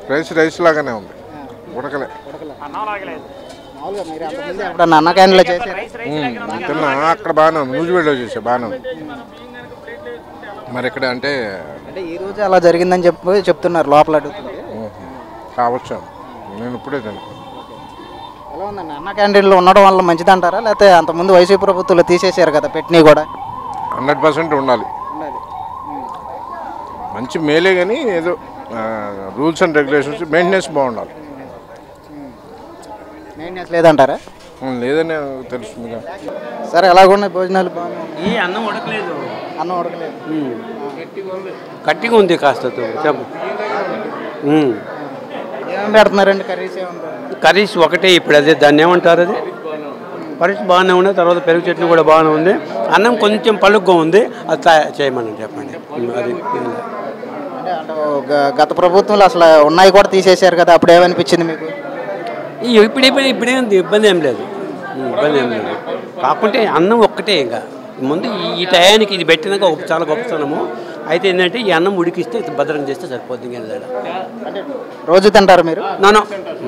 Rice rice లాగానే ఉంది, ఉడకలే. అన్న క్యాంటీన్లో చేశారు తిన్నా, అక్కడ బాగానే ఉంది, నూజివేడ్లో చేసా బాగానే ఉంది. మరి ఇక్కడ అంటే ఈ రోజు అలా జరిగిందని చెప్తున్నారు లోపల అడుగుతుంది. కావచ్చు, నేను ఇప్పుడే తిన్నా. ఎలా ఉందండి అన్న క్యాంటీన్లో ఉండడం వల్ల మంచిది అంటారా, లేకపోతే అంతకుముందు వైసీపీ ప్రభుత్వంలో తీసేశారు కదా పెట్టినవి కూడా? 100% ఉండాలి, మంచి మేలే, కానీ ఏదో రూల్స్ అండ్ రెగ్యులేషన్స్ మెయింటెనెన్స్ బాగుండాలి. మెయింటెనెన్స్ లేదంటారా? లేదని తెలుస్తుంది. సరే ఎలాగున్నాయి భోజనాలు? ఈ అన్నం ఉడకలేదు, అన్నం ఉడకలేదు, గట్టిగా ఉంది కాస్త. ఏమేమి పెడుతున్నారండి? కర్రీస్ కర్రీస్ ఒకటే ఇప్పుడు, అదే దాన్ని ఏమంటారు, అది కర్రీస్ బాగానే ఉన్నాయి. తర్వాత పెరుగు చట్నీ కూడా బాగానే ఉంది. అన్నం కొంచెం పలుగ్గా ఉంది, అది చేయమని చెప్పండి. అది గత ప్రభుత్వంలో అసలు ఉన్నాయి కూడా తీసేశారు కదా, అప్పుడు ఏమనిపించింది మీకు? ఇప్పుడేం ఇబ్బంది ఏం లేదు, కాకుంటే అన్నం ఒక్కటే. ఇంకా ముందు ఈ టయానికి ఇది పెట్టినాక చాలా గొప్పతనము. అయితే ఏంటంటే ఈ అన్నం ఉడికిస్తే భద్రం చేస్తే సరిపోద్ది. అంటే రోజు తింటారు మీరు?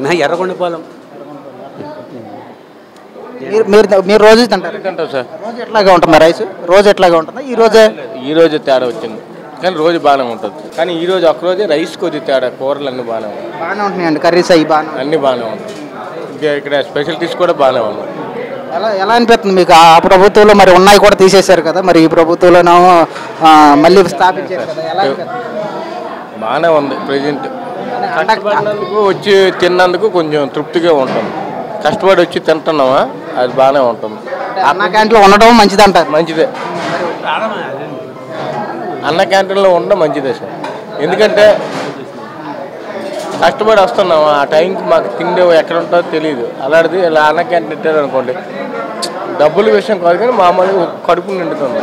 నా ఎర్రగొండపాలెం మీరు రోజు తింటారు? తింటాం సార్. రోజు ఎట్లాగా ఉంటుంది రైస్? రోజు ఎట్లాగా ఉంటుంది? ఈ రోజు తేడా వచ్చింది, కానీ రోజు బాగానే ఉంటుంది. కానీ ఈ రోజు ఒక్కరోజే రైస్ కొద్ది తేడా, కూరలు అన్నీ బాగానే ఉంటున్నాయండి. కర్రీస్ అవి అన్నీ బాగానే ఉంటాయి. ఇక్కడ స్పెషాలిటీస్ కూడా బాగానే ఉన్నాయి. ఎలా అనిపిస్తుంది మీకు? ఆ ప్రభుత్వంలో మరి ఉన్నాయి కూడా తీసేశారు కదా, మరి ఈ ప్రభుత్వంలో మళ్ళీ స్థాపించారు కదా, ఎలా బాగానే ఉంది. ప్రజెంట్ కష్టపడినందుకు వచ్చి తిన్నందుకు కొంచెం తృప్తిగా ఉంటుంది. కష్టపడి వచ్చి తింటున్నామా, అది బాగానే ఉంటుంది. అన్న క్యాంటీన్లో ఉండడం మంచిది అంటారు? మంచిదే, అన్న క్యాంటీన్లో ఉండడం మంచిదే సార్. ఎందుకంటే కష్టపడి వస్తున్నాము, ఆ టైంకి మాకు తిండి ఎక్కడ ఉంటుందో తెలియదు. అలాంటిది ఇలా అన్న క్యాంటీన్ పెట్టారు అనుకోండి, డబ్బుల విషయం కాదు కానీ మామూలుగా కడుపు నిండుతుంది.